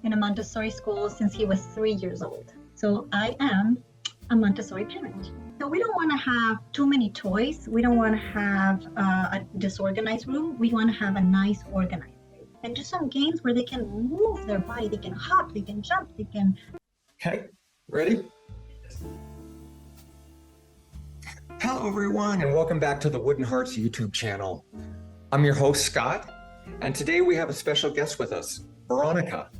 in a Montessori school since he was 3 years old. So I am a Montessori parent. So we don't want to have too many toys. We don't want to have a disorganized room. We want to have a nice organized room. And do some games where they can move their body. They can hop, they can jump, they can... Okay, ready? Hello everyone, and welcome back to the WoodAndHearts YouTube channel. I'm your host, Scott, and today we have a special guest with us, Veronica.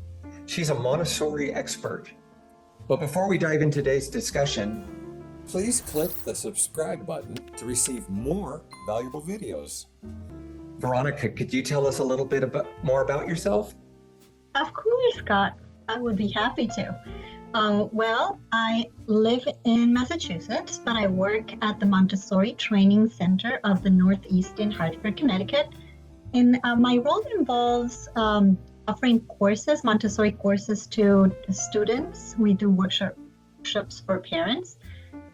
She's a Montessori expert. But before we dive into today's discussion, please click the subscribe button to receive more valuable videos. Veronica, could you tell us a little bit more about yourself? Of course, Scott. I would be happy to. Well, I live in Massachusetts, but I work at the Montessori Training Center of the Northeast in Hartford, Connecticut. And my role involves offering courses, Montessori courses to students. We do workshops for parents.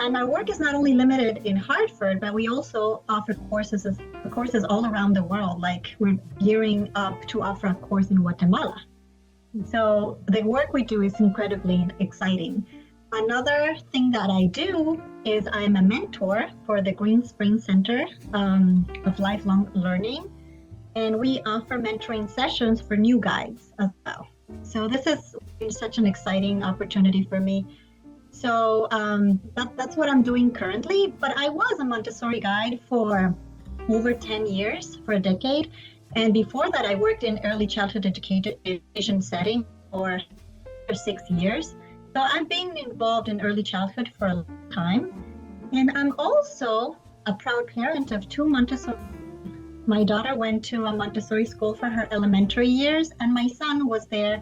And our work is not only limited in Hartford, but we also offer courses all around the world. Like we're gearing up to offer a course in Guatemala. So the work we do is incredibly exciting. Another thing that I do is I'm a mentor for the Green Spring Center of Lifelong Learning, and we offer mentoring sessions for new guides as well. So this is such an exciting opportunity for me. So that's what I'm doing currently, but I was a Montessori guide for over 10 years, for a decade. And before that, I worked in early childhood education setting for 6 years. So I've been involved in early childhood for a long time. And I'm also a proud parent of 2 Montessori. My daughter went to a Montessori school for her elementary years, and my son was there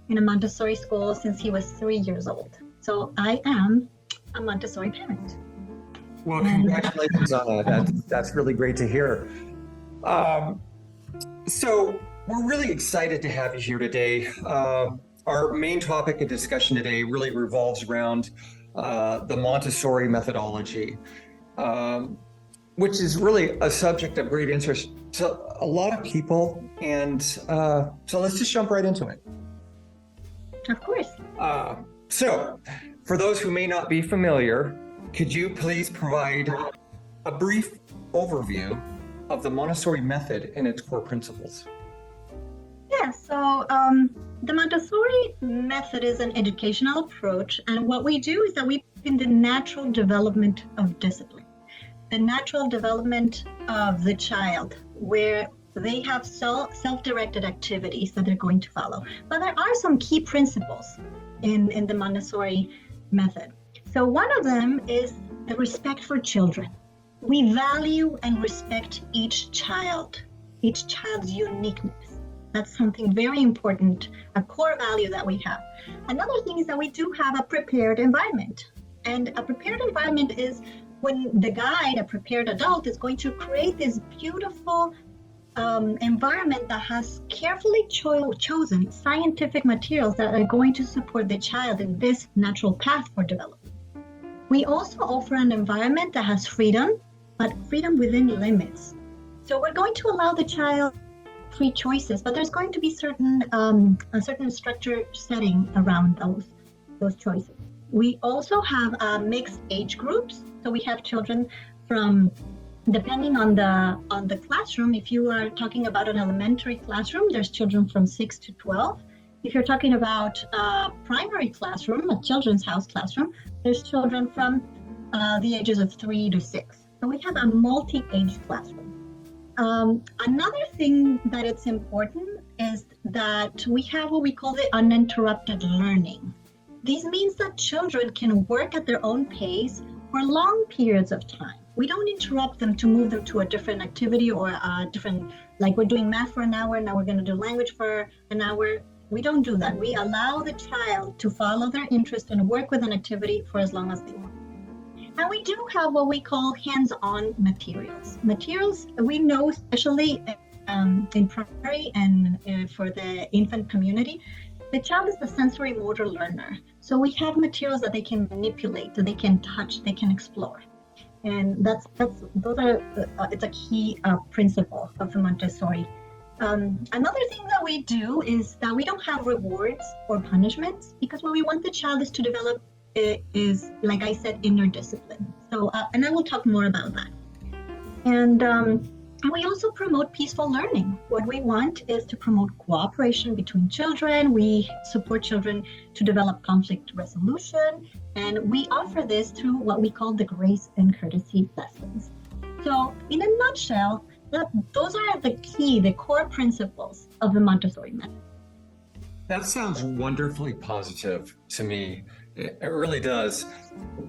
in a Montessori school since he was 3 years old. So I am a Montessori parent. Well, congratulations on that. That's really great to hear. So we're really excited to have you here today. Our main topic of discussion today really revolves around the Montessori methodology, which is really a subject of great interest to a lot of people. And so let's just jump right into it. Of course. So for those who may not be familiar, could you please provide a brief overview of the Montessori method and its core principles? Yeah, so the Montessori method is an educational approach, and what we do is that we in the natural development of discipline, the natural development of the child, where they have self-directed activities that they're going to follow. But there are some key principles in the Montessori method. So one of them is the respect for children. We value and respect each child's uniqueness. That's something very important, a core value that we have. Another thing is that we do have a prepared environment. And a prepared environment is when the guide, a prepared adult, is going to create this beautiful environment that has carefully chosen scientific materials that are going to support the child in this natural path for development. We also offer an environment that has freedom, but freedom within limits. So we're going to allow the child free choices, but there's going to be a certain structure setting around those choices. We also have mixed age groups. So we have children from, depending on the classroom, if you are talking about an elementary classroom, there's children from 6 to 12. If you're talking about a primary classroom, a children's house classroom, there's children from the ages of 3 to 6. So we have a multi-age classroom. Another thing that it's important is that we have what we call the uninterrupted learning. This means that children can work at their own pace for long periods of time. We don't interrupt them to move them to a different activity or a different, like we're doing math for an hour, now we're going to do language for an hour. We don't do that. We allow the child to follow their interest and work with an activity for as long as they want. And we do have what we call hands-on materials. Materials we know, especially in primary and for the infant community, the child is the sensory motor learner. So we have materials that they can manipulate, that they can touch, they can explore. And it's a key principle of the Montessori Another thing that we do is that we don't have rewards or punishments, because what we want the child is to develop is, like I said, inner discipline. So, and I will talk more about that. And we also promote peaceful learning. What we want is to promote cooperation between children. We support children to develop conflict resolution, and we offer this through what we call the grace and courtesy lessons. So, in a nutshell, those are the core principles of the Montessori method. That sounds wonderfully positive to me. It really does.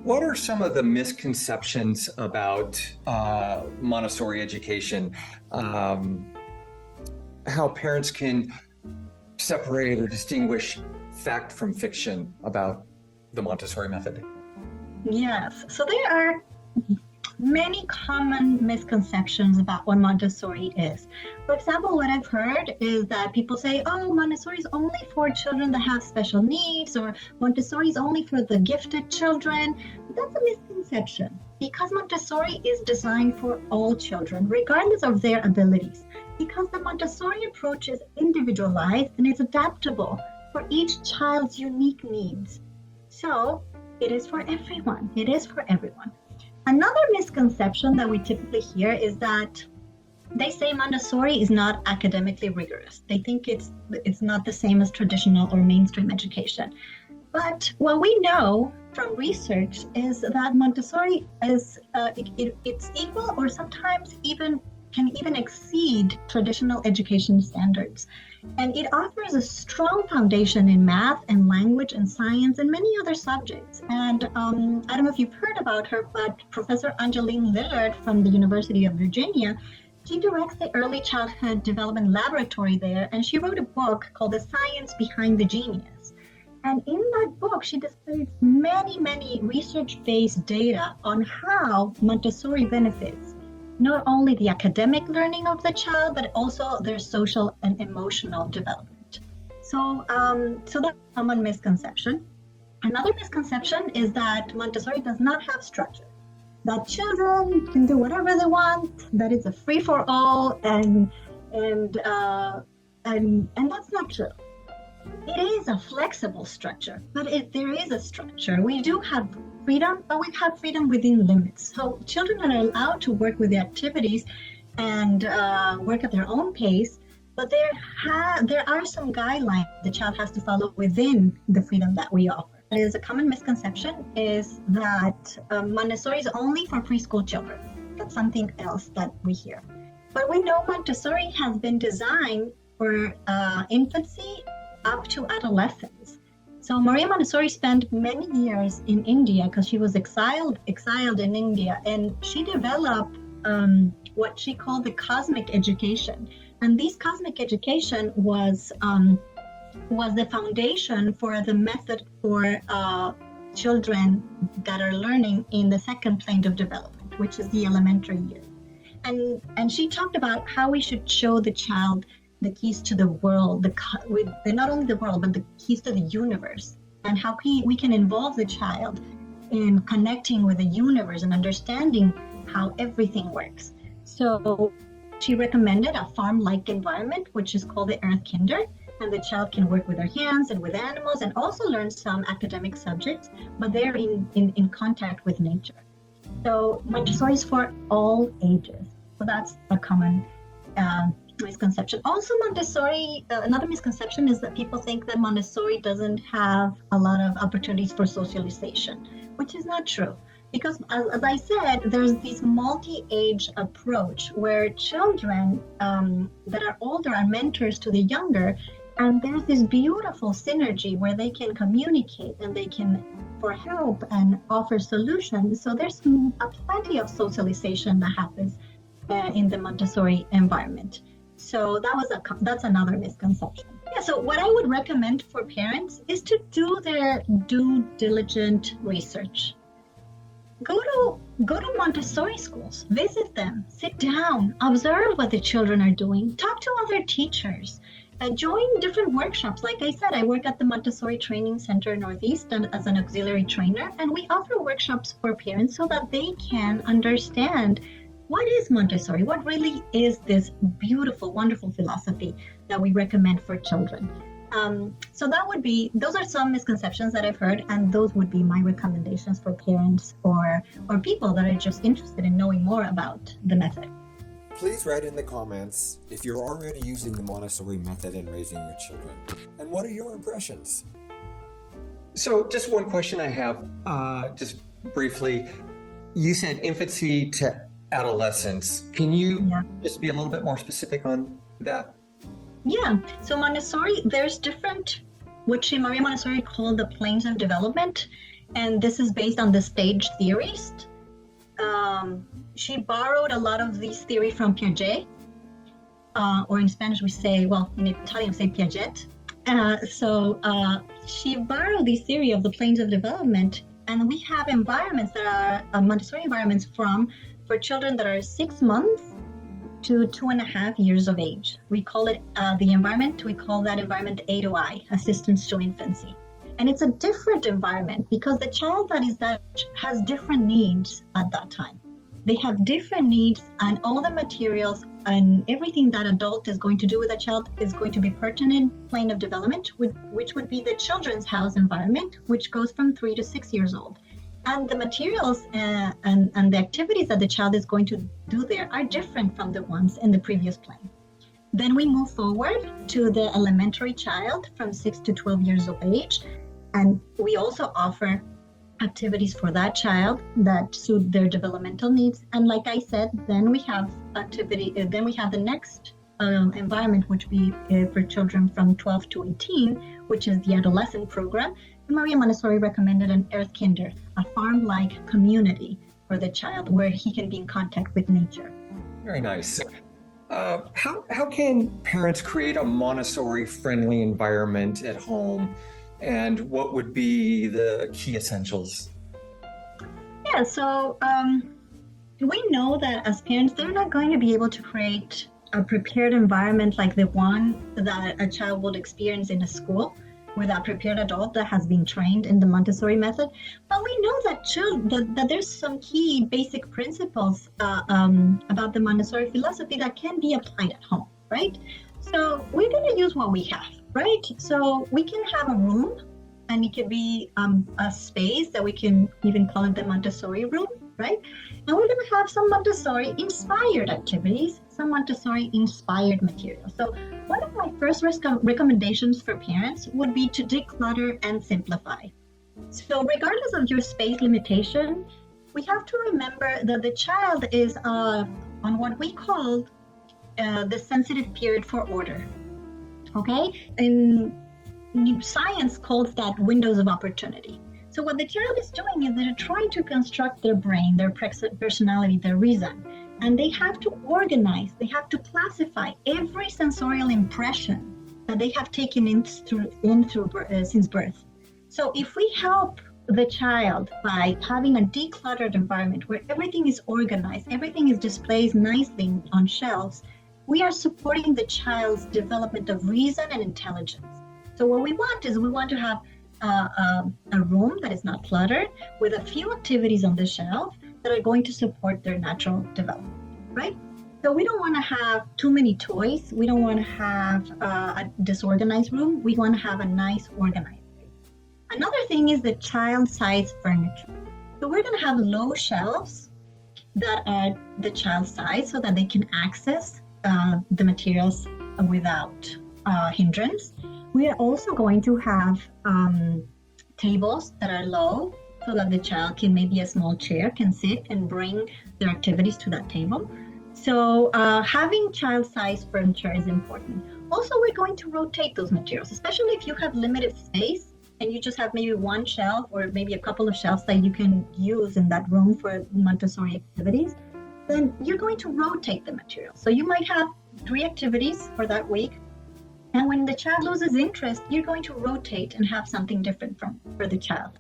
What are some of the misconceptions about Montessori education? How parents can separate or distinguish fact from fiction about the Montessori method? Yes. So there are many common misconceptions about what Montessori is. For example, what I've heard is that people say, oh, Montessori is only for children that have special needs, or Montessori is only for the gifted children. That's a misconception, because Montessori is designed for all children, regardless of their abilities, because the Montessori approach is individualized and it's adaptable for each child's unique needs. So it is for everyone. It is for everyone. Another misconception that we typically hear is that they say Montessori is not academically rigorous. They think it's not the same as traditional or mainstream education. But what we know from research is that Montessori is it's equal, or sometimes can even exceed traditional education standards. And it offers a strong foundation in math and language and science and many other subjects. And I don't know if you've heard about her, but Professor Angeline Lillard from the University of Virginia, she directs the Early Childhood Development Laboratory there, and she wrote a book called The Science Behind the Genius. And in that book, she displays many research-based data on how Montessori benefits not only the academic learning of the child, but also their social and emotional development. So that's a common misconception. Another misconception is that Montessori does not have structure, that children can do whatever they want, that it's a free-for-all, and that's not true. It is a flexible structure, but there is a structure. We do have freedom, but we have freedom within limits. So children are allowed to work with the activities and work at their own pace, but there are some guidelines the child has to follow within the freedom that we offer. It is a common misconception is that Montessori is only for preschool children. That's something else that we hear. But we know Montessori has been designed for infancy up to adolescence. So Maria Montessori spent many years in India because she was exiled in India, and she developed what she called the cosmic education. And this cosmic education was the foundation for the method for children that are learning in the second plane of development, which is the elementary years. And she talked about how we should show the child the keys to the world, not only the world, but the keys to the universe, and how we can involve the child in connecting with the universe and understanding how everything works. So she recommended a farm-like environment, which is called the Earth Kinder, and the child can work with their hands and with animals and also learn some academic subjects, but they're in contact with nature. So Montessori is for all ages. So that's a common misconception. Also, Montessori, another misconception is that people think that Montessori doesn't have a lot of opportunities for socialization, which is not true. Because as I said, there's this multi-age approach where children that are older are mentors to the younger, and there's this beautiful synergy where they can communicate and they can for help and offer solutions. So there's plenty of socialization that happens in the Montessori environment. So that's another misconception. Yeah, so what I would recommend for parents is to do their due diligent research. Go to Montessori schools, visit them, sit down, observe what the children are doing, talk to other teachers, join different workshops. Like I said, I work at the Montessori Training Center Northeast as an auxiliary trainer, and we offer workshops for parents so that they can understand what is Montessori? What really is this beautiful, wonderful philosophy that we recommend for children? So those are some misconceptions that I've heard, and those would be my recommendations for parents or people that are just interested in knowing more about the method. Please write in the comments if you're already using the Montessori method in raising your children. And what are your impressions? So just one question I have, just briefly. You said infancy to adolescence. Can you just be a little bit more specific on that? Yeah, so Montessori, there's different, what Maria Montessori called the planes of development, and this is based on the stage theorist. She borrowed a lot of these theory from Piaget, or in Spanish we say, well, in Italian we say Piaget. So she borrowed this theory of the planes of development, and we have environments that are Montessori environments for children that are 6 months to 2.5 years of age. We call it the environment, we call that environment A to I, assistance to infancy. And it's a different environment because the child that is that has different needs at that time. They have different needs, and all the materials and everything that adult is going to do with a child is going to be pertinent plane of development, which would be the children's house environment, which goes from 3 to 6 years old. And the materials and the activities that the child is going to do there are different from the ones in the previous plane. Then we move forward to the elementary child from 6 to 12 years of age. And we also offer activities for that child that suit their developmental needs. And like I said, then we have the next environment, which be for children from 12 to 18, which is the adolescent program. And Maria Montessori recommended an Earth Kinder, a farm-like community for the child where he can be in contact with nature. Very nice. How can parents create a Montessori-friendly environment at home? And what would be the key essentials? Yeah, so we know that as parents, they're not going to be able to create a prepared environment like the one that a child would experience in a school with a prepared adult that has been trained in the Montessori method. But we know that there's some key basic principles about the Montessori philosophy that can be applied at home, right? So we're going to use what we have, right? So we can have a room, and it could be a space that we can even call it the Montessori room, right? And we're going to have some Montessori inspired activities, some Montessori inspired materials. So one of my first recommendations for parents would be to declutter and simplify. So regardless of your space limitation, we have to remember that the child is on what we call the sensitive period for order, okay? And science calls that windows of opportunity. So what the child is doing is they're trying to construct their brain, their personality, their reason. And they have to organize, they have to classify every sensorial impression that they have taken in since birth. So if we help the child by having a decluttered environment where everything is organized, everything is displayed nicely on shelves, we are supporting the child's development of reason and intelligence. So what we want to have a room that is not cluttered with a few activities on the shelf that are going to support their natural development, right? So we don't want to have too many toys. We don't want to have a disorganized room. We want to have a nice organized room. Another thing is the child-size furniture. So we're going to have low shelves that are the child size so that they can access the materials without hindrance. We are also going to have tables that are low so that the child can, maybe a small chair can sit and bring their activities to that table. So having child-sized furniture is important. Also, we're going to rotate those materials, especially if you have limited space and you just have maybe one shelf or maybe a couple of shelves that you can use in that room for Montessori activities. Then you're going to rotate the material. So you might have 3 activities for that week. And when the child loses interest, you're going to rotate and have something different for the child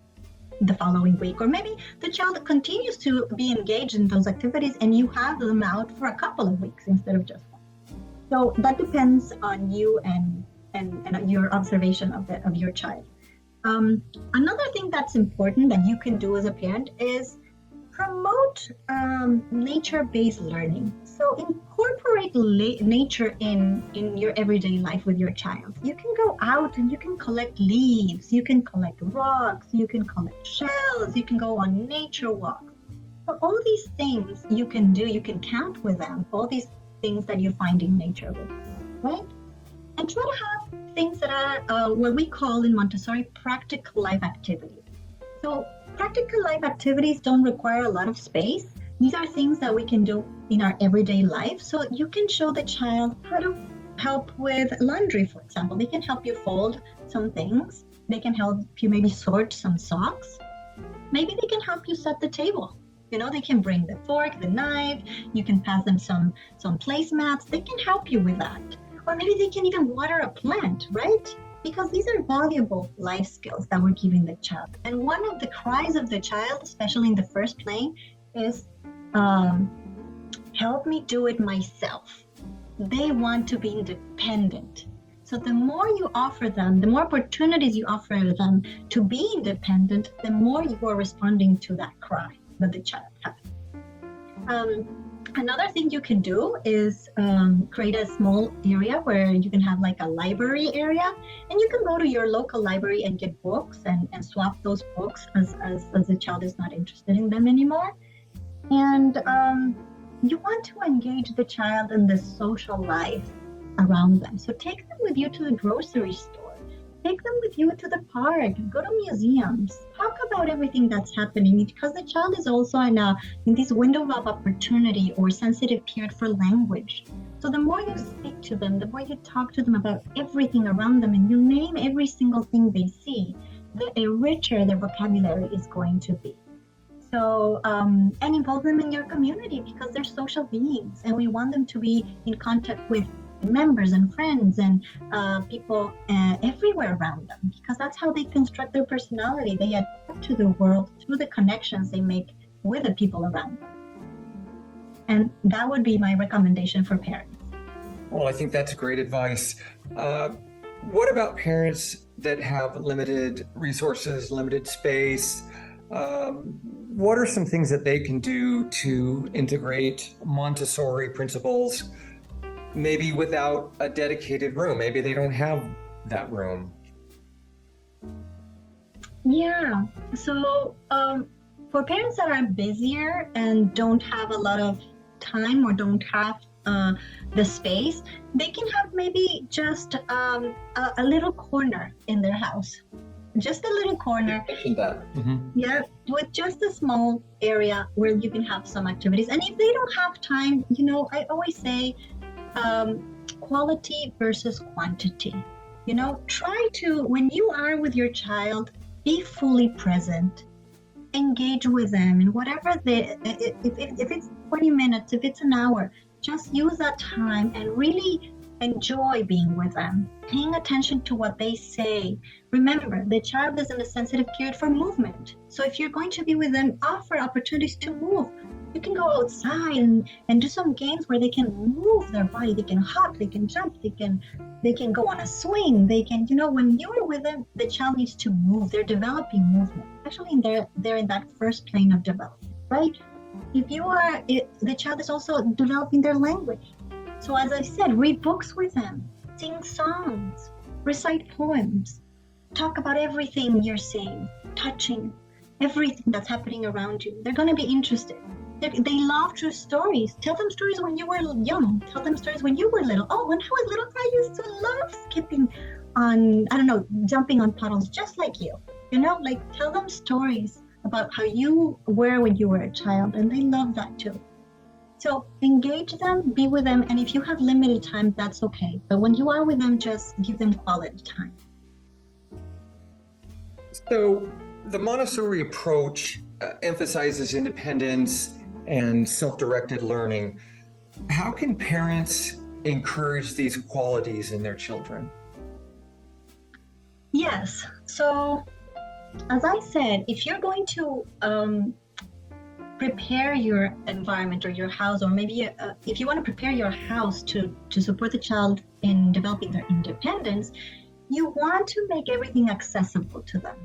the following week. Or maybe the child continues to be engaged in those activities and you have them out for a couple of weeks instead of just one. So that depends on you and your observation of your child. Another thing that's important that you can do as a parent is promote nature-based learning. So incorporate nature in your everyday life with your child. You can go out and you can collect leaves, you can collect rocks, you can collect shells, you can go on nature walks. So all these things you can do, you can count with them, all these things that you find in nature, right? And try to have things that are what we call in Montessori practical life activities. So practical life activities don't require a lot of space. These are things that we can do in our everyday life. So you can show the child how to help with laundry, for example. They can help you fold some things. They can help you maybe sort some socks. Maybe they can help you set the table. You know, they can bring the fork, the knife. You can pass them some placemats. They can help you with that. Or maybe they can even water a plant, right? Because these are valuable life skills that we're giving the child. And one of the cries of the child, especially in the first plane, is, help me do it myself. They want to be independent. So the more you offer them, the more opportunities you offer them to be independent, the more you are responding to that cry that the child has. Another thing you can do is create a small area where you can have like a library area, and you can go to your local library and get books and swap those books as the child is not interested in them anymore. And you want to engage the child in the social life around them. So take them with you to the grocery store. Take them with you to the park, go to museums, talk about everything that's happening, because the child is also in this window of opportunity or sensitive period for language. So the more you speak to them, the more you talk to them about everything around them, and you name every single thing they see, the richer their vocabulary is going to be. So, and involve them in your community, because they're social beings, and we want them to be in contact with members and friends and people everywhere around them, because that's how they construct their personality. They adapt to the world through the connections they make with the people around them. And that would be my recommendation for parents. Well, I think that's great advice. What about parents that have limited resources, limited space? What are some things that they can do to integrate Montessori principles, maybe without a dedicated room? Maybe they don't have that room. Yeah, so for parents that are busier and don't have a lot of time or don't have the space, they can have maybe just a little corner in their house. Just a little corner. Yeah, with just a small area where you can have some activities. And if they don't have time, you know, I always say, quality versus quantity. You know, try to, when you are with your child, be fully present, engage with them in whatever if it's 20 minutes, if it's an hour, just use that time and really enjoy being with them, paying attention to what they say. Remember, the child is in a sensitive period for movement. So if you're going to be with them, offer opportunities to move. You can go outside and do some games where they can move their body. They can hop, they can jump, they can go on a swing. They can, you know, when you're with them, the child needs to move. They're developing movement, especially they're in that first plane of development, right? If you are, the child is also developing their language. So as I said, read books with them, sing songs, recite poems, talk about everything you're seeing, touching everything that's happening around you. They're going to be interested. They love true stories. Tell them stories when you were young. Tell them stories when you were little. Oh, when I was little, I used to love skipping on, jumping on puddles just like you. You know, like tell them stories about how you were when you were a child, and they love that too. So engage them, be with them, and if you have limited time, that's okay. But when you are with them, just give them quality time. So the Montessori approach emphasizes independence and self-directed learning. How can parents encourage these qualities in their children? Yes. So, as I said, if you're going to prepare your environment or your house, or maybe if you want to prepare your house to support the child in developing their independence, you want to make everything accessible to them.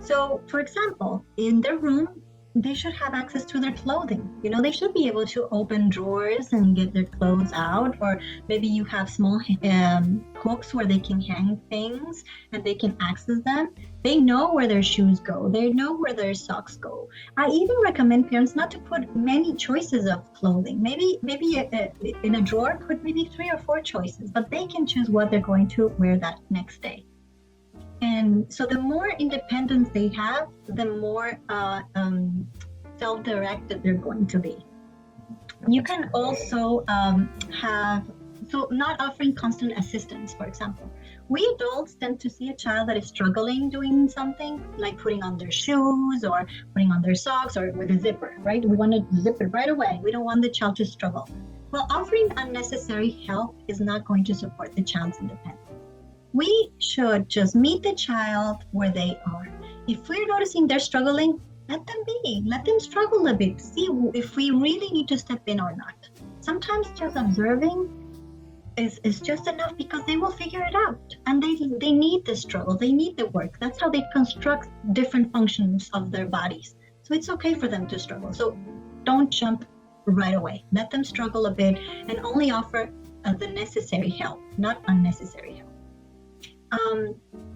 So, for example, in their room, they should have access to their clothing. They should be able to open drawers and get their clothes out, or maybe you have small hooks where they can hang things and they can access them. They know where their shoes go. They know where their socks go. I even recommend parents not to put many choices of clothing. Maybe in a drawer, put maybe 3 or 4 choices, but they can choose what they're going to wear that next day. And so the more independence they have, the more self-directed they're going to be. You can also not offering constant assistance, for example. We adults tend to see a child that is struggling doing something, like putting on their shoes or putting on their socks or with a zipper, right? We want to zip it right away. We don't want the child to struggle. Well, offering unnecessary help is not going to support the child's independence. We should just meet the child where they are. If we're noticing they're struggling, let them be. Let them struggle a bit. See if we really need to step in or not. Sometimes just observing is just enough, because they will figure it out. And they need the struggle. They need the work. That's how they construct different functions of their bodies. So it's okay for them to struggle. So don't jump right away. Let them struggle a bit and only offer the necessary help, not unnecessary help.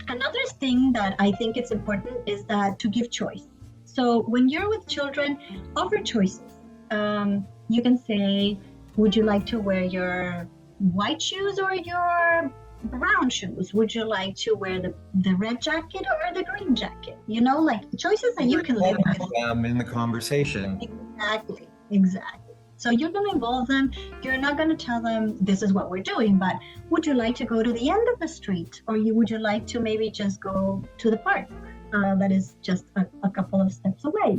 Another thing that I think it's important is that to give choice. So when you're with children, offer choices. You can say, would you like to wear your white shoes or your brown shoes? Would you like to wear the red jacket or the green jacket? Like choices that you can live with. Them in the conversation. Exactly. So you're going to involve them. You're not going to tell them this is what we're doing, but would you like to go to the end of the street? Or would you like to maybe just go to the park that is just a couple of steps away?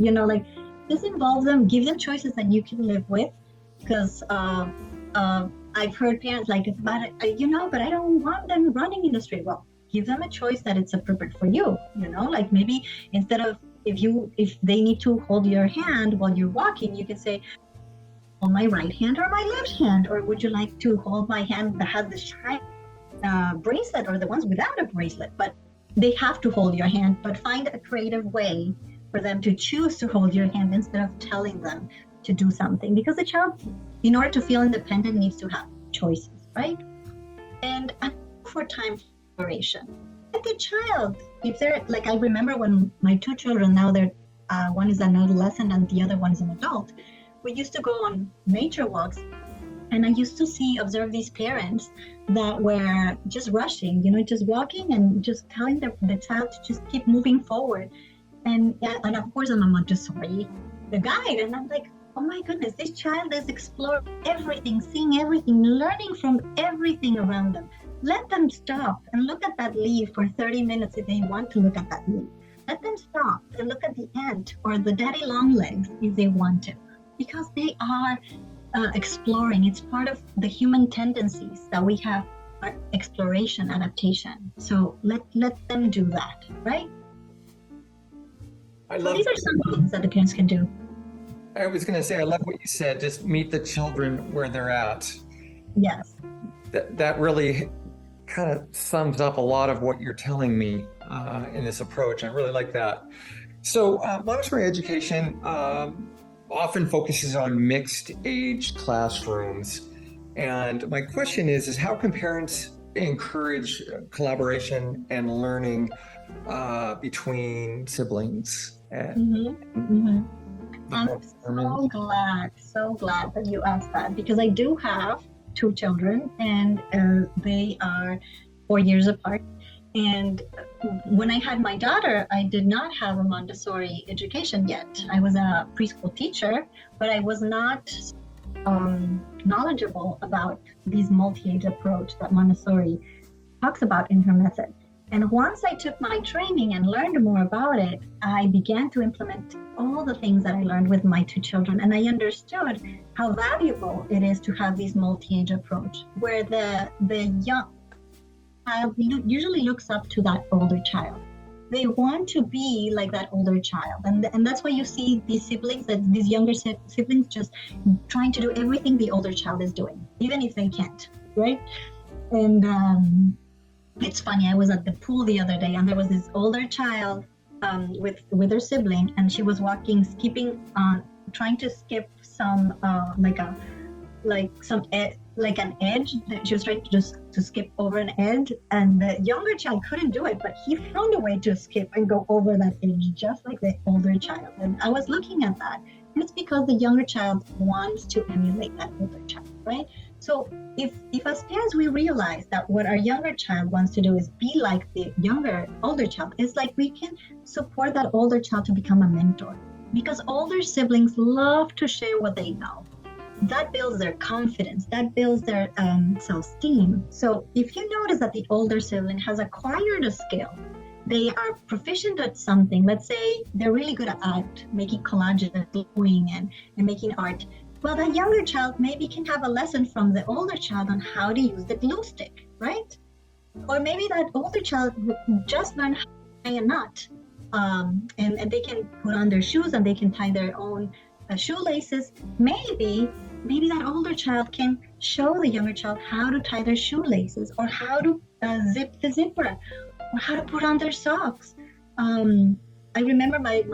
Just involve them, give them choices that you can live with. Because I've heard parents but I don't want them running in the street. Well, give them a choice that it's appropriate for you. Maybe instead of if they need to hold your hand while you're walking, you can say, hold my right hand or my left hand, or would you like to hold my hand that has the shine bracelet or the ones without a bracelet? But they have to hold your hand, but find a creative way for them to choose to hold your hand instead of telling them to do something, because the child, in order to feel independent, needs to have choices, right? And for time exploration, let the child, if they're I remember when my 2 children, now they're one is an adolescent and the other one is an adult. We used to go on nature walks, and I used to observe these parents that were just rushing, just walking and just telling the child to just keep moving forward. And of course, I'm a Montessori, the guide, and I'm like, oh my goodness, this child is exploring everything, seeing everything, learning from everything around them. Let them stop and look at that leaf for 30 minutes if they want to look at that leaf. Let them stop and look at the ant or the daddy long legs if they want to. Because they are exploring. It's part of the human tendencies that we have, exploration, adaptation. So let them do that, right? These are some things that the parents can do. I was going to say, I love what you said. Just meet the children where they're at. Yes. That really kind of sums up a lot of what you're telling me in this approach. I really like that. So Montessori education often focuses on mixed age classrooms. And my question is how can parents encourage collaboration and learning between siblings? I'm so glad that you asked that, because I do have 2 children, and they are 4 years apart. And when I had my daughter, I did not have a Montessori education yet. I was a preschool teacher, but I was not knowledgeable about this multi-age approach that Montessori talks about in her method. And once I took my training and learned more about it, I began to implement all the things that I learned with my 2 children. And I understood how valuable it is to have this multi-age approach, where the young child usually looks up to that older child. They want to be like that older child. And that's why you see these siblings, these younger siblings, just trying to do everything the older child is doing, even if they can't, right? And it's funny, I was at the pool the other day, and there was this older child with her sibling, and she was skipping, trying to skip some an edge. That she was trying to skip over an edge, and the younger child couldn't do it, but he found a way to skip and go over that edge just like the older child. And I was looking at that, and it's because the younger child wants to emulate that older child, right? So if as parents we realize that what our younger child wants to do is be like the older child, it's like we can support that older child to become a mentor, because older siblings love to share what they know. That builds their confidence, that builds their self-esteem. So if you notice that the older sibling has acquired a skill, they are proficient at something, let's say they're really good at art, making collages and gluing and making art. Well, that younger child maybe can have a lesson from the older child on how to use the glue stick, right? Or maybe that older child just learned how to tie a knot, and they can put on their shoes and they can tie their own shoelaces. Maybe that older child can show the younger child how to tie their shoelaces, or how to zip the zipper, or how to put on their socks. I remember my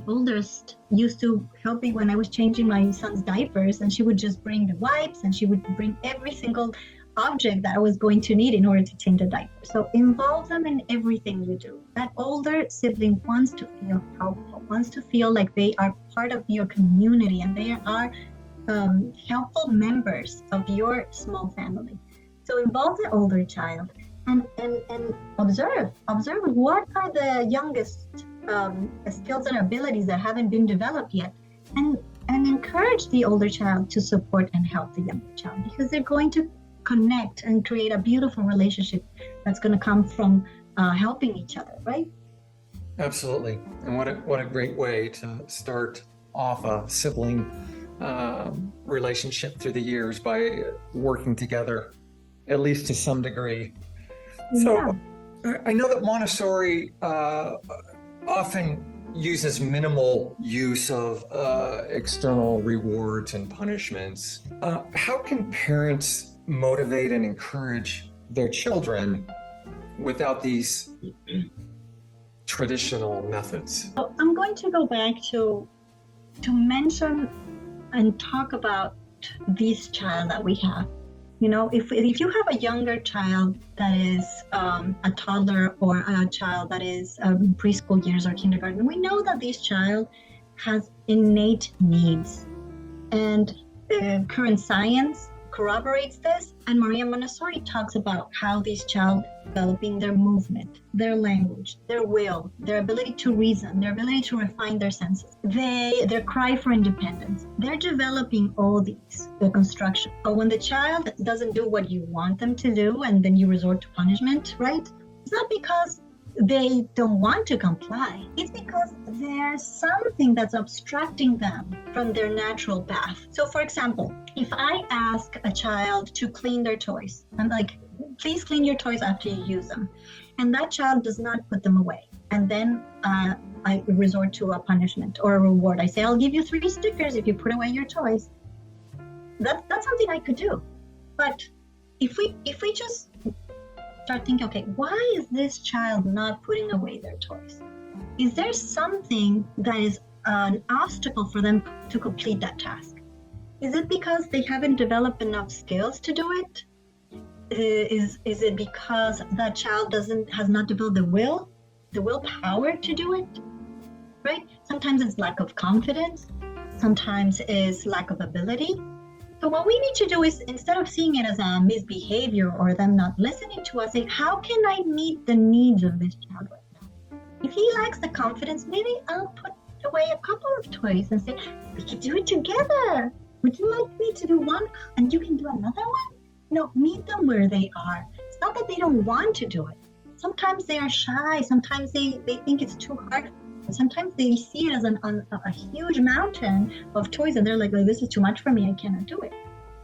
oldest, used to help me when I was changing my son's diapers, and she would just bring the wipes, and she would bring every single object that I was going to need in order to change a diaper. So involve them in everything you do. That older sibling wants to feel helpful, wants to feel like they are part of your community, and they are helpful members of your small family. So involve the older child and observe what are the youngest skills and abilities that haven't been developed yet, and encourage the older child to support and help the younger child, because they're going to connect and create a beautiful relationship that's going to come from helping each other, right? Absolutely. And what a great way to start off a sibling relationship through the years, by working together, at least to some degree. So I know that Montessori often uses minimal use of external rewards and punishments. How can parents motivate and encourage their children without these traditional methods? I'm going to go back to mention and talk about this child that we have. You know, if you have a younger child that is a toddler, or a child that is preschool years or kindergarten, we know that this child has innate needs, and current science corroborates this. And Maria Montessori talks about how this child developing their movement, their language, their will, their ability to reason, their ability to refine their senses, their cry for independence. They're developing all these, the construction. But when the child doesn't do what you want them to do, and then you resort to punishment, right? It's not because they don't want to comply. It's because there's something that's obstructing them from their natural path. So for example, if I ask a child to clean their toys, I'm like, please clean your toys after you use them, and that child does not put them away, and then I resort to a punishment or a reward. I say, I'll give you 3 stickers if you put away your toys. That's something I could do. But if we just start thinking, okay, why is this child not putting away their toys? Is there something that is an obstacle for them to complete that task? Is it because they haven't developed enough skills to do it? Is it because that child has not developed the willpower to do it? Right? Sometimes it's lack of confidence. Sometimes it's lack of ability. So what we need to do is, instead of seeing it as a misbehavior or them not listening to us, say, how can I meet the needs of this child right now? If he lacks the confidence, maybe I'll put away a couple of toys and say, we can do it together. Would you like me to do one and you can do another one? No, meet them where they are. It's not that they don't want to do it. Sometimes they are shy. Sometimes they think it's too hard. Sometimes they see it as a huge mountain of toys, and they're like, this is too much for me, I cannot do it.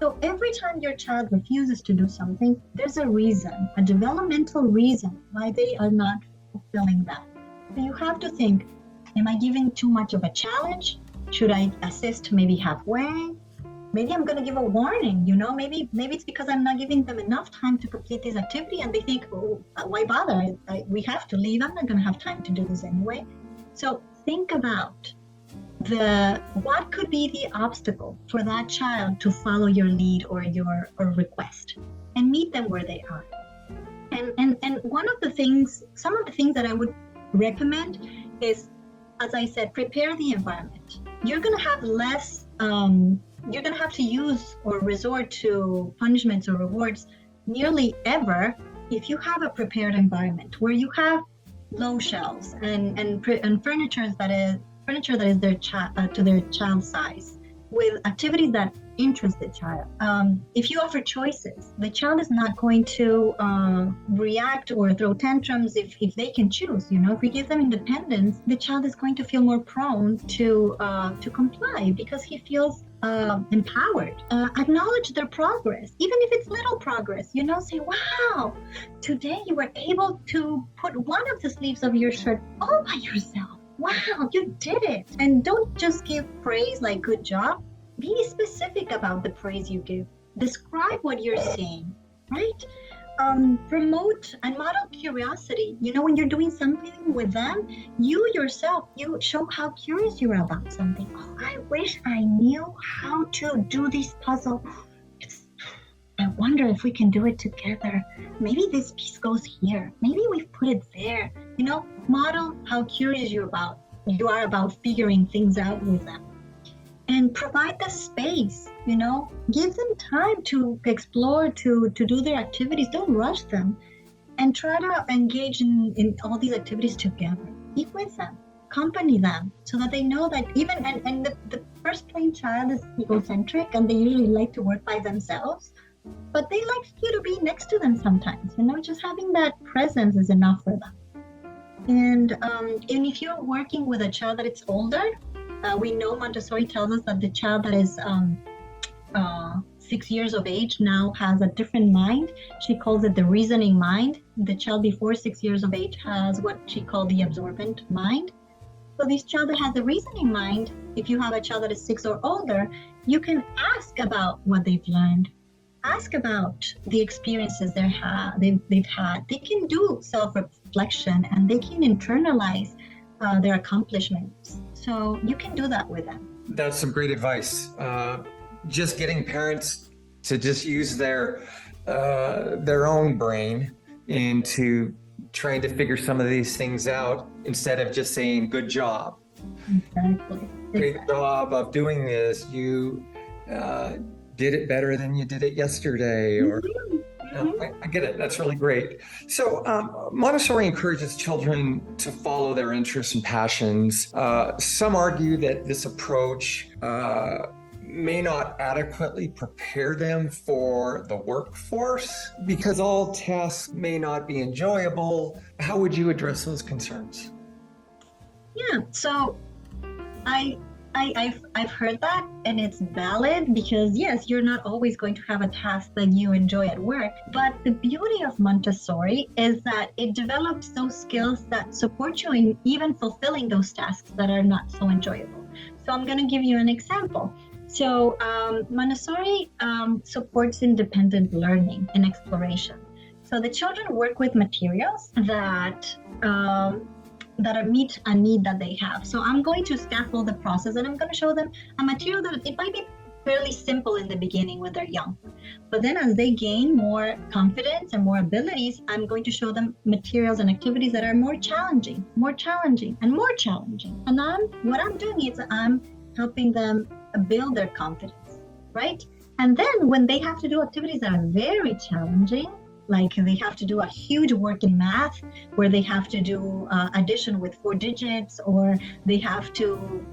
So every time your child refuses to do something, there's a reason, a developmental reason why they are not fulfilling that. So you have to think, am I giving too much of a challenge? Should I assist maybe halfway? maybe I'm going to give a warning, maybe it's because I'm not giving them enough time to complete this activity, and they think, oh, why bother? We have to leave. I'm not going to have time to do this anyway. So think about what could be the obstacle for that child to follow your lead or your request, and meet them where they are. And some of the things that I would recommend is, as I said, prepare the environment. You're going to have less, you're going to have to use or resort to punishments or rewards nearly ever if you have a prepared environment where you have low shelves and furniture that is to their child's size, with activities that interest the child. If you offer choices, the child is not going to react or throw tantrums if they can choose. If we give them independence, the child is going to feel more prone to comply because he feels empowered. Acknowledge their progress, even if it's little progress. Say, wow, today you were able to put one of the sleeves of your shirt all by yourself. Wow, you did it. And don't just give praise like good job. Be specific about the praise you give. Describe what you're seeing, right? Promote and model curiosity. When you're doing something with them, you yourself, you show how curious you are about something. Oh, I wish I knew how to do this puzzle. I wonder if we can do it together. Maybe this piece goes here. Maybe we put it there. Model how curious you are about figuring things out with them. And provide the space, give them time to explore, to do their activities. Don't rush them, and try to engage in all these activities together. Be with them, accompany them, so that they know that even, and the first plain child is egocentric, and they usually like to work by themselves, but they like you to be next to them sometimes. Just having that presence is enough for them. And if you're working with a child that is older, we know Montessori tells us that the child that is 6 years of age now has a different mind. She calls it the reasoning mind. The child before 6 years of age has what she called the absorbent mind. So this child that has the reasoning mind, if you have a child that is 6 or older, you can ask about what they've learned. Ask about the experiences they've had. They can do self-reflection, and they can internalize their accomplishments. So you can do that with them. That's some great advice. Just getting parents to just use their own brain into trying to figure some of these things out, instead of just saying good job. Exactly. Great job of doing this. You did it better than you did it yesterday, or I get it. That's really great. So Montessori encourages children to follow their interests and passions. Some argue that this approach may not adequately prepare them for the workforce because all tasks may not be enjoyable. How would you address those concerns? Yeah, so I've heard that, and it's valid, because yes, you're not always going to have a task that you enjoy at work. But the beauty of Montessori is that it develops those skills that support you in even fulfilling those tasks that are not so enjoyable. So I'm going to give you an example. So Montessori supports independent learning and exploration. So the children work with materials that meet a need that they have. So I'm going to scaffold the process, and I'm going to show them a material that it might be fairly simple in the beginning when they're young. But then as they gain more confidence and more abilities, I'm going to show them materials and activities that are more challenging. And what I'm doing is I'm helping them build their confidence, right? And then when they have to do activities that are very challenging, like they have to do a huge work in math where they have to do addition with 4 digits, or they have to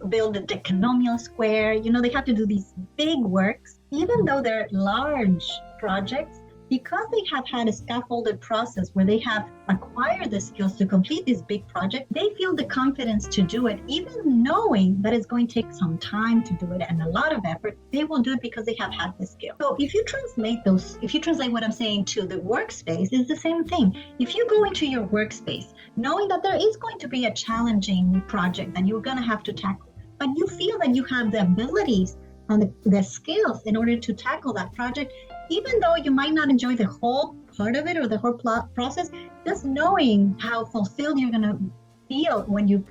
build a decanomial square. They have to do these big works, even though they're large projects. Because they have had a scaffolded process where they have acquired the skills to complete this big project, they feel the confidence to do it, even knowing that it's going to take some time to do it and a lot of effort. They will do it because they have had the skill. So if you translate what I'm saying to the workspace, it's the same thing. If you go into your workspace knowing that there is going to be a challenging project that you're going to have to tackle, but you feel that you have the abilities and the skills in order to tackle that project, even though you might not enjoy the whole part of it or the whole process, just knowing how fulfilled you're going to feel when you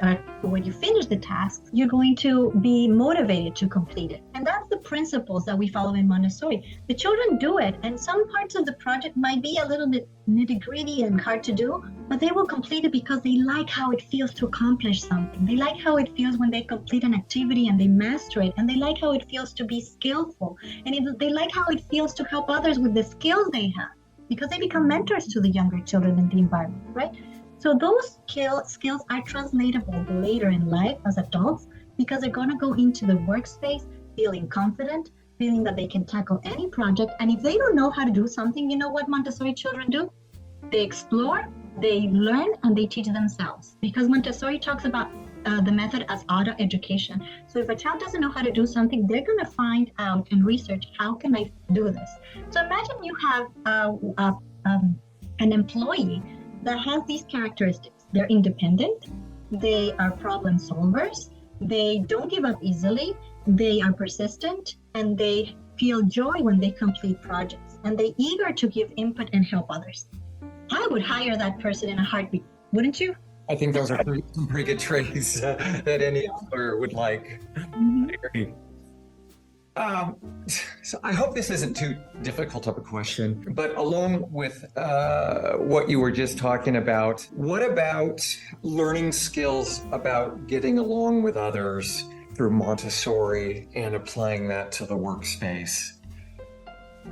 finish the task, you're going to be motivated to complete it. And that's the principles that we follow in Montessori. The children do it, and some parts of the project might be a little bit nitty-gritty and hard to do, but they will complete it because they like how it feels to accomplish something. They like how it feels when they complete an activity and they master it, and they like how it feels to be skillful, and they like how it feels to help others with the skills they have, because they become mentors to the younger children in the environment, right? So those skills are translatable later in life as adults, because they're going to go into the workspace feeling confident, feeling that they can tackle any project. And if they don't know how to do something, you know what Montessori children do? They explore, they learn, and they teach themselves. Because Montessori talks about the method as auto-education. So if a child doesn't know how to do something, they're going to find out and research, how can I do this? So imagine you have an employee that has these characteristics. They're independent, they are problem solvers, they don't give up easily, they are persistent, and they feel joy when they complete projects, and they're eager to give input and help others. I would hire that person in a heartbeat, wouldn't you? I think those are some pretty good traits that any employer would like. Mm-hmm. I agree. So I hope this isn't too difficult of a question, but along with what you were just talking about, what about learning skills about getting along with others through Montessori and applying that to the workspace?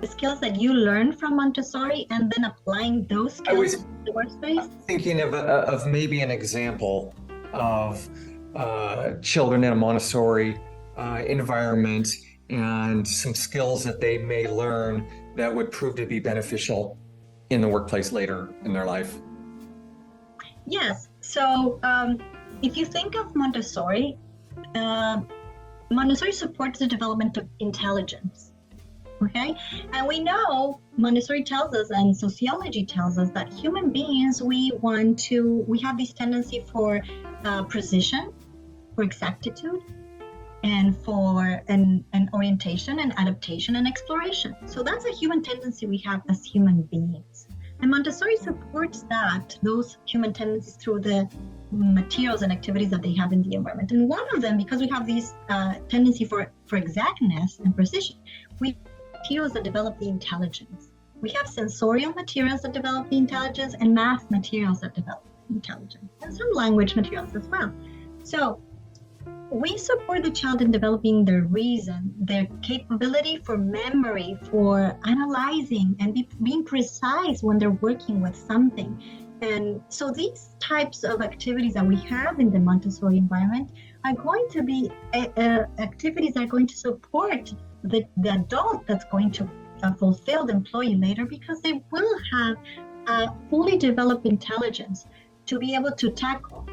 The skills that you learn from Montessori and then applying those skills to the workspace? Thinking of maybe an example of children in a Montessori environment and some skills that they may learn that would prove to be beneficial in the workplace later in their life. Yes. So if you think of Montessori, Montessori supports the development of intelligence. Okay? And we know, Montessori tells us and sociology tells us that human beings, we have this tendency for precision, for exactitude, and for an orientation and adaptation and exploration. So that's a human tendency we have as human beings. And Montessori supports those human tendencies through the materials and activities that they have in the environment. And one of them, because we have this tendency for exactness and precision, we have materials that develop the intelligence. We have sensorial materials that develop the intelligence and math materials that develop the intelligence, and some language materials as well. So we support the child in developing their reason, their capability for memory, for analyzing and being precise when they're working with something. And so these types of activities that we have in the Montessori environment are going to be activities that are going to support the adult that's going to fulfill the employee later, because they will have a fully developed intelligence to be able to tackle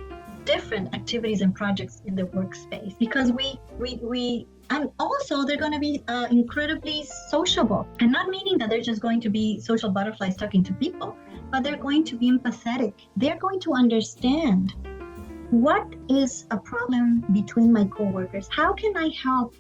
different activities and projects in the workspace, because we and also they're going to be incredibly sociable, and not meaning that they're just going to be social butterflies talking to people, but they're going to be empathetic. They're going to understand what is a problem between my coworkers. How can I help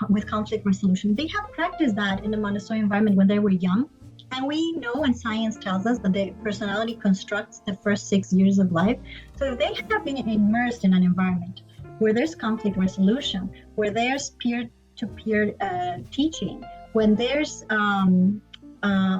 with conflict resolution? They have practiced that in the Montessori environment when they were young. And we know, and science tells us, that the personality constructs the first 6 years of life. So if they have been immersed in an environment where there's conflict resolution, where there's peer-to-peer teaching, when there's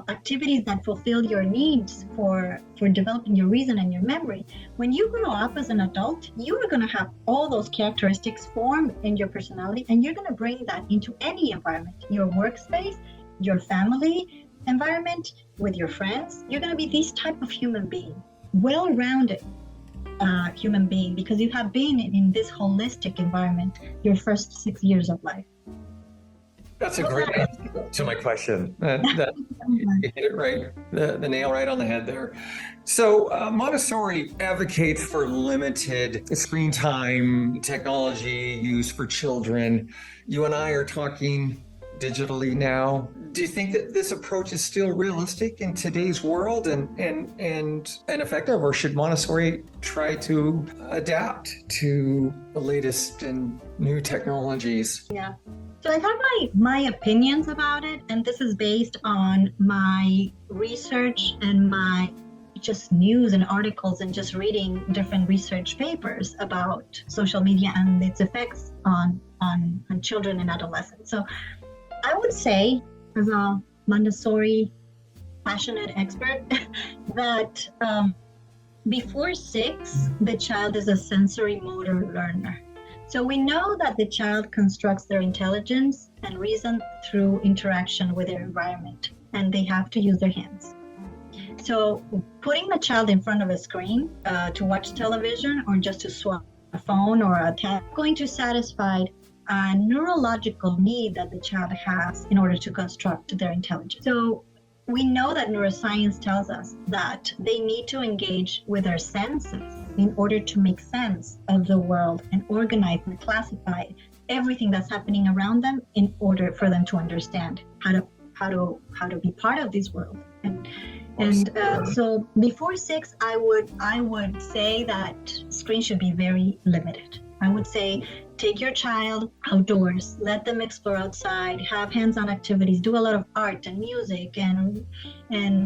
activities that fulfill your needs for developing your reason and your memory, when you grow up as an adult, you are going to have all those characteristics formed in your personality, and you're going to bring that into any environment, your workspace, your family environment, with your friends. You're going to be this type of human being, well-rounded human being, because you have been in this holistic environment your first 6 years of life. That's a great answer to my question. You hit it right, the nail right on the head there. So Montessori advocates for limited screen time, technology use for children. You and I are talking digitally now. Do you think that this approach is still realistic in today's world and effective, or should Montessori try to adapt to the latest and new technologies? Yeah. So I have my opinions about it, and this is based on my research and my just news and articles and just reading different research papers about social media and its effects on children and adolescents. So I would say, as a Montessori passionate expert, that before 6, the child is a sensory motor learner. So we know that the child constructs their intelligence and reason through interaction with their environment, and they have to use their hands. So putting the child in front of a screen to watch television or just to swipe a phone or a tab is going to satisfy a neurological need that the child has in order to construct their intelligence. So we know that neuroscience tells us that they need to engage with their senses in order to make sense of the world and organize and classify everything that's happening around them in order for them to understand how to be part of this world. And so before 6, I would say that screen should be very limited. I would say take your child outdoors, let them explore outside, have hands-on activities, do a lot of art and music, and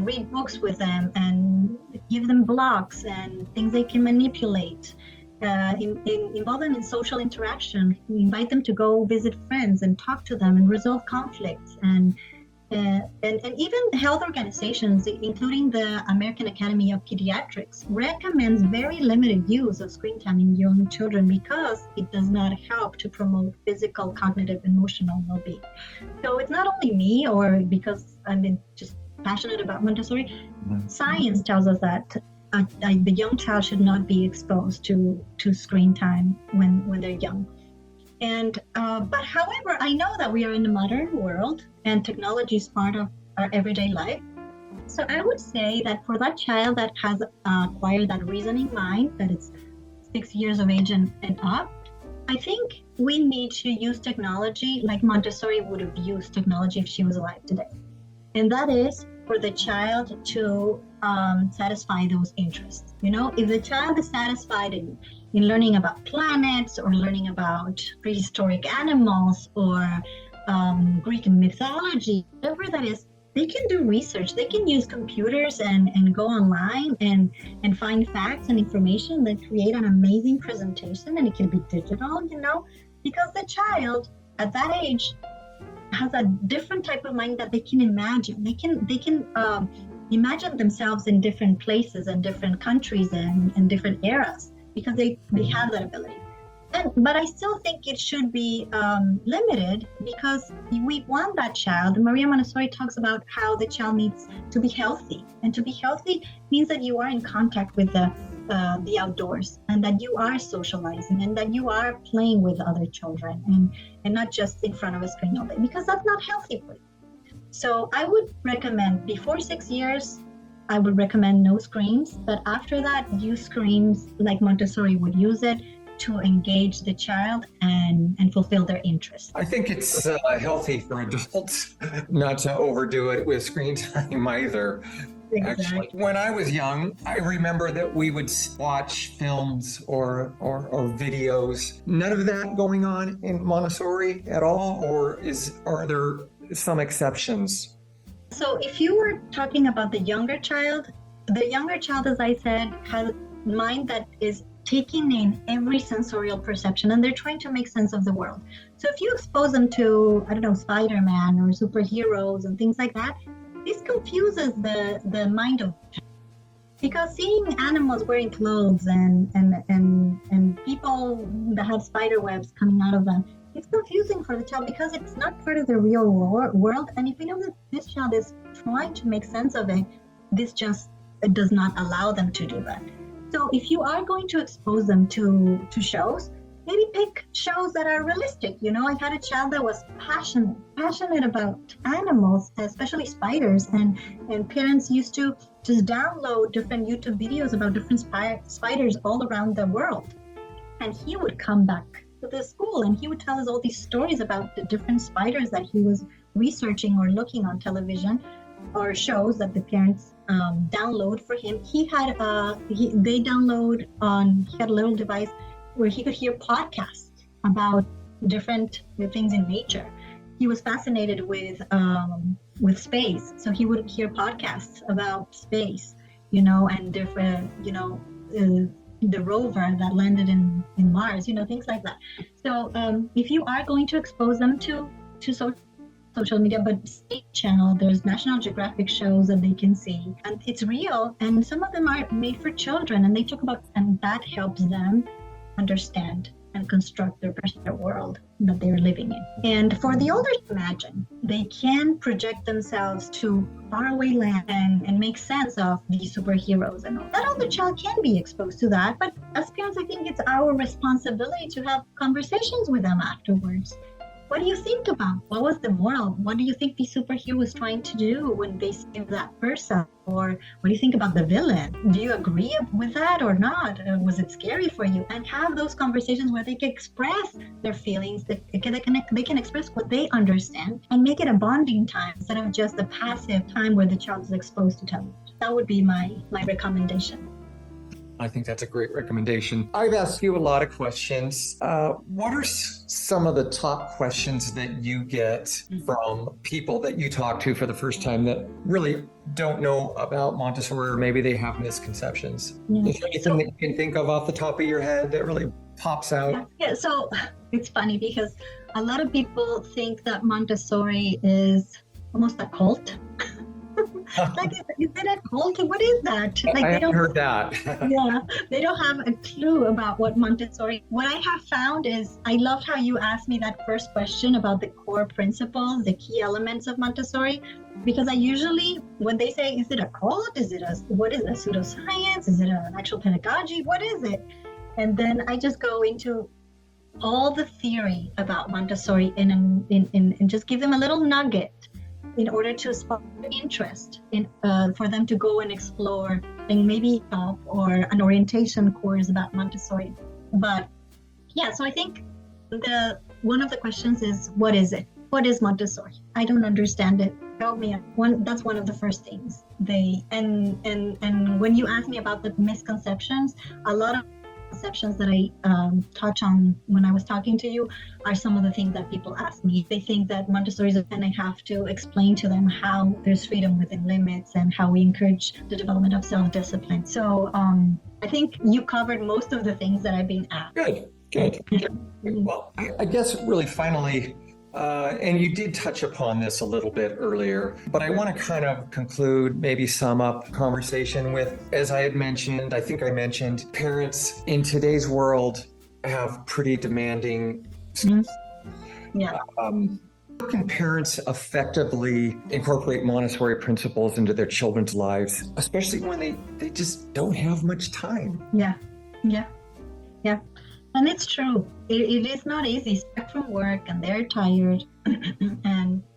read books with them, and give them blocks and things they can manipulate. Involve them in social interaction. Invite them to go visit friends and talk to them and resolve conflicts. And even health organizations, including the American Academy of Pediatrics, recommends very limited use of screen time in young children because it does not help to promote physical, cognitive, emotional well-being. So it's not only me, or because I've been just passionate about Montessori. Science tells us that the young child should not be exposed to screen time when they're young. But however, I know that we are in a modern world and technology is part of our everyday life. So I would say that for that child that has acquired that reasoning mind, that it's 6 years of age and up, I think we need to use technology like Montessori would have used technology if she was alive today. And that is for the child to satisfy those interests. If the child is satisfied in learning about planets or learning about prehistoric animals or Greek mythology, whatever that is, they can do research. They can use computers and go online and find facts and information that create an amazing presentation, and it can be digital, because the child at that age has a different type of mind that they can imagine. They can imagine themselves in different places and different countries and different eras, because they have that ability. But I still think it should be limited, because we want that child. Maria Montessori talks about how the child needs to be healthy. And to be healthy means that you are in contact with the outdoors, and that you are socializing, and that you are playing with other children and not just in front of a screen all day, because that's not healthy for you. So I would recommend before 6 years, I would recommend no screens, but after that, use screens like Montessori would use it to engage the child and fulfill their interests. I think it's healthy for adults not to overdo it with screen time either. Exactly. Actually, when I was young, I remember that we would watch films or videos. None of that going on in Montessori at all, or are there some exceptions? So if you were talking about the younger child, as I said, has a mind that is taking in every sensorial perception, and they're trying to make sense of the world. So if you expose them to, Spider-Man or superheroes and things like that, this confuses the mind of, because seeing animals wearing clothes and people that have spider webs coming out of them, it's confusing for the child because it's not part of the real world. And if you know that this child is trying to make sense of it, this just does not allow them to do that. So if you are going to expose them to shows, maybe pick shows that are realistic. I had a child that was passionate about animals, especially spiders, and parents used to just download different YouTube videos about different spiders all around the world. And he would come back to the school and he would tell us all these stories about the different spiders that he was researching or looking on television or shows that the parents download for him. He had a little device where he could hear podcasts about different things in nature. he was fascinated with space. So he would hear podcasts about space, and different, the rover that landed in Mars, things like that. So if you are going to expose them to social media, but state channel, there's National Geographic shows that they can see, and it's real, and some of them are made for children, and they talk about, and that helps them understand and construct their personal world that they're living in. And for the older to imagine, they can project themselves to faraway land and make sense of these superheroes and all. That older child can be exposed to that, but as parents, I think it's our responsibility to have conversations with them afterwards. What do you think about? What was the moral? What do you think the superhero was trying to do when they saved that person? Or what do you think about the villain? Do you agree with that or not? Was it scary for you? And have those conversations where they can express their feelings, they can express what they understand, and make it a bonding time instead of just a passive time where the child is exposed to television. That would be my recommendation. I think that's a great recommendation. I've asked you a lot of questions. What are some of the top questions that you get from people that you talk to for the first time that really don't know about Montessori, or maybe they have misconceptions? Is there anything that you can think of off the top of your head that really pops out? Yeah, so it's funny because a lot of people think that Montessori is almost a cult. Like, is it a cult? What is that? Like, I haven't heard that. Yeah, they don't have a clue about what Montessori. What I have found is, I loved how you asked me that first question about the core principles, the key elements of Montessori, because I usually, when they say, is it a cult? What is it, a pseudoscience? Is it an actual pedagogy? What is it? And then I just go into all the theory about Montessori and just give them a little nugget in order to spark interest in for them to go and explore and maybe or an orientation course about Montessori. But yeah, so I think one of the questions is, what is it? What is Montessori? I don't understand it. Help me. That's one of the first things. And when you ask me about the misconceptions, a lot of conceptions that I touch on when I was talking to you are some of the things that people ask me. They think that Montessori is, and I have to explain to them how there's freedom within limits and how we encourage the development of self-discipline. So I think you covered most of the things that I've been asked. Good. Well, I guess really finally, and you did touch upon this a little bit earlier, but I want to kind of conclude, maybe sum up conversation with, as I had mentioned, I think I mentioned, parents in today's world have pretty demanding. Yeah. How can parents effectively incorporate Montessori principles into their children's lives, especially when they just don't have much time? Yeah. And it's true. It is not easy. Back from work and they're tired.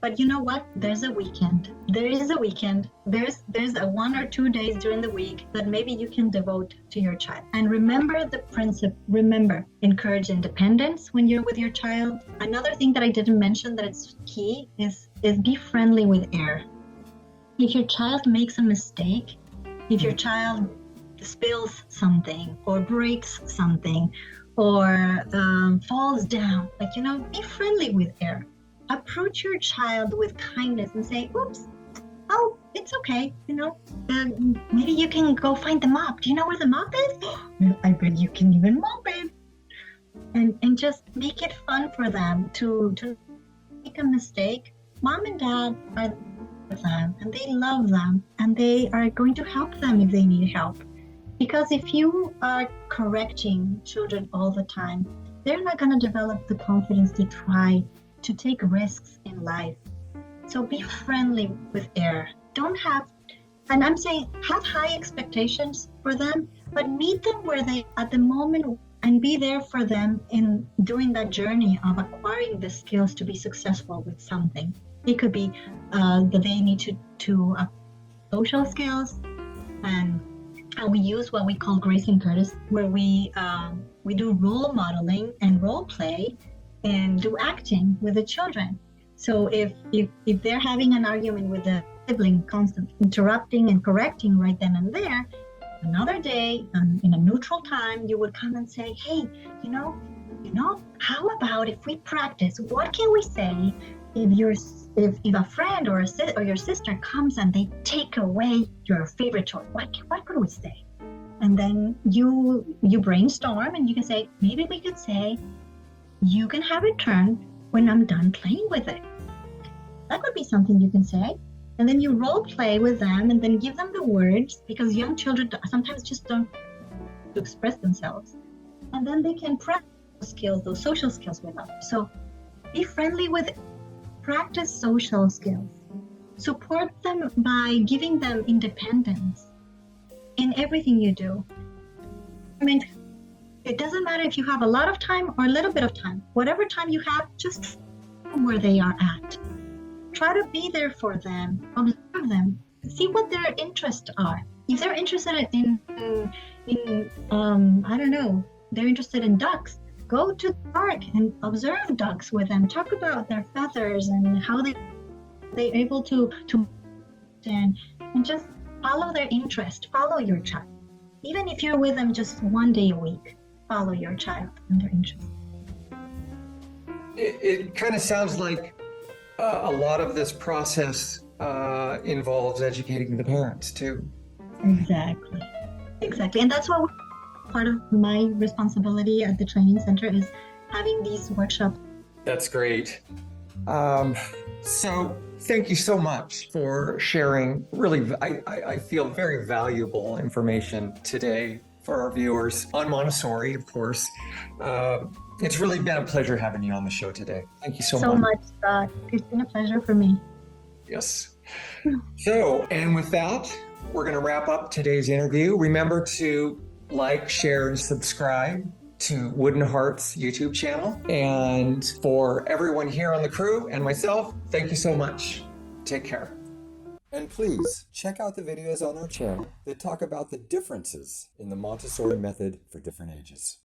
But you know what? There's a weekend. There is a weekend. There's a 1 or 2 days during the week that maybe you can devote to your child. And remember the principle. Remember, encourage independence when you're with your child. Another thing that I didn't mention that it's key is be friendly with error. If your child makes a mistake, if your child spills something or breaks something, or falls down, be friendly with error. Approach your child with kindness and say, oops, oh, it's okay, maybe you can go find the mop. Do you know where the mop is? I bet you can even mop it. And just make it fun for them to make a mistake. Mom and dad are with them, and they love them, and they are going to help them if they need help. Because if you are correcting children all the time, they're not going to develop the confidence to try to take risks in life. So be friendly with error. Don't have, and I'm saying, have high expectations for them, but meet them where they at the moment and be there for them in doing that journey of acquiring the skills to be successful with something. It could be that they need to social skills, and we use what we call grace and courtesy, where we do role modeling and role play and do acting with the children. So if they're having an argument with a sibling, constantly interrupting and correcting right then and there, another day in a neutral time, you would come and say, hey, how about if we practice? What can we say if a friend or your sister comes and they take away your favorite toy, what could we say? And then you brainstorm and you can say, maybe we could say, you can have it turned when I'm done playing with it. That would be something you can say. And then you role play with them and then give them the words, because young children sometimes just don't express themselves. And then they can practice skills, those social skills with others. So be friendly with it. Practice social skills. Support them by giving them independence in everything you do. I mean, it doesn't matter if you have a lot of time or a little bit of time. Whatever time you have, just where they are at. Try to be there for them, observe them, see what their interests are. If they're interested in I don't know, they're interested in ducks, go to the park and observe ducks with them. Talk about their feathers and how they're able to and just follow their interest, follow your child. Even if you're with them just one day a week, follow your child and their interest. It kind of sounds like a lot of this process involves educating the parents too. Exactly. And that's what part of my responsibility at the training center is having these workshops. That's great. So thank you so much for sharing really, I feel very valuable information today for our viewers on Montessori, of course. It's really been a pleasure having you on the show today. Thank you so much. Scott. It's been a pleasure for me. Yes. So, and with that, we're going to wrap up today's interview. Remember to like, share, and subscribe to WoodAndHearts YouTube channel. And for everyone here on the crew and myself, thank you so much. Take care. And please check out the videos on our channel that talk about the differences in the Montessori method for different ages.